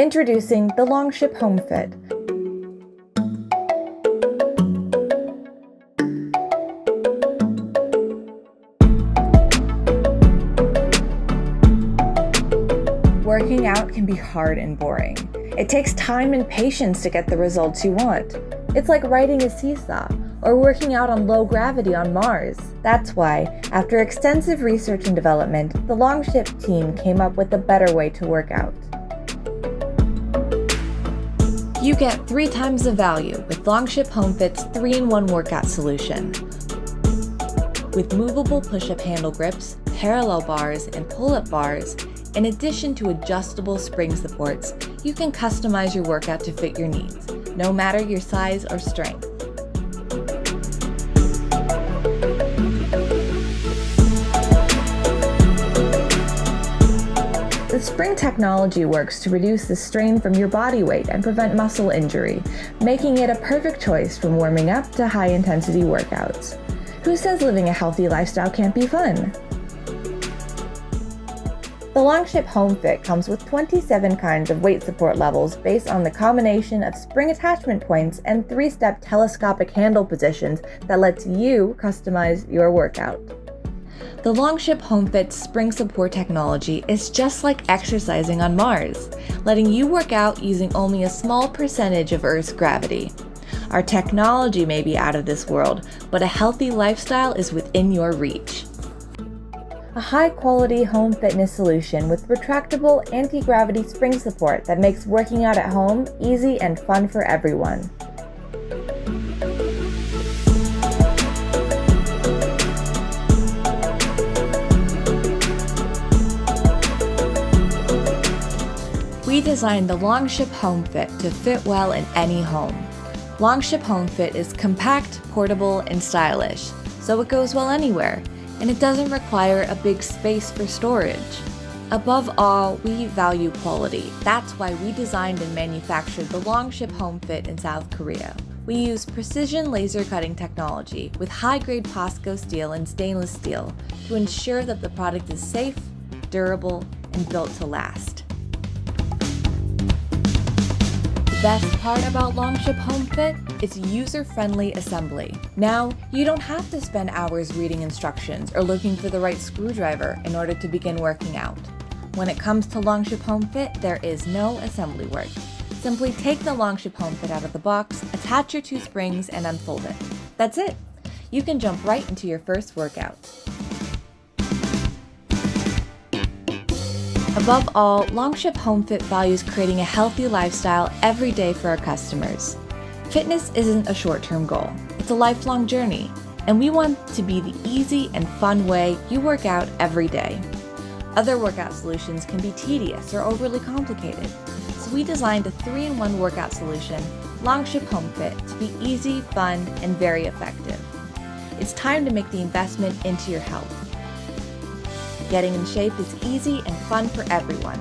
Introducing the LONGSHIP Home Fit. Working out can be hard and boring. It takes time and patience to get the results you want. It's like riding a seesaw or working out on low gravity on Mars. That's why, after extensive research and development, the LONGSHIP team came up with a better way to work out. You get 3 times the value with LONGSHIP Home Fit's 3-in-1 workout solution. With movable push-up handle grips, parallel bars, and pull-up bars, in addition to adjustable spring supports, you can customize your workout to fit your needs, no matter your size or strength. The spring technology works to reduce the strain from your body weight and prevent muscle injury, making it a perfect choice from warming up to high-intensity workouts. Who says living a healthy lifestyle can't be fun? The LONGSHIP Home Fit comes with 27 kinds of weight support levels based on the combination of spring attachment points and 3-step telescopic handle positions that lets you customize your workout. The LONGSHIP Home Fit's spring support technology is just like exercising on Mars, letting you work out using only a small percentage of Earth's gravity. Our technology may be out of this world, but a healthy lifestyle is within your reach. A high-quality home fitness solution with retractable anti-gravity spring support that makes working out at home easy and fun for everyone. We designed the LONGSHIP Home Fit to fit well in any home. LONGSHIP Home Fit is compact, portable, and stylish, so it goes well anywhere, and it doesn't require a big space for storage. Above all, we value quality. That's why we designed and manufactured the LONGSHIP Home Fit in South Korea. We use precision laser cutting technology with high-grade POSCO steel and stainless steel to ensure that the product is safe, durable, and built to last. The best part about LONGSHIP Home Fit is user-friendly assembly. Now, you don't have to spend hours reading instructions or looking for the right screwdriver in order to begin working out. When it comes to LONGSHIP Home Fit, there is no assembly work. Simply take the LONGSHIP Home Fit out of the box, attach your 2 springs, and unfold it. That's it! You can jump right into your first workout. Above all, LONGSHIP Home Fit values creating a healthy lifestyle every day for our customers. Fitness isn't a short-term goal, it's a lifelong journey, and we want to be the easy and fun way you work out every day. Other workout solutions can be tedious or overly complicated, so we designed a 3-in-1 workout solution, LONGSHIP Home Fit, to be easy, fun, and very effective. It's time to make the investment into your health. Getting in shape is easy and fun for everyone.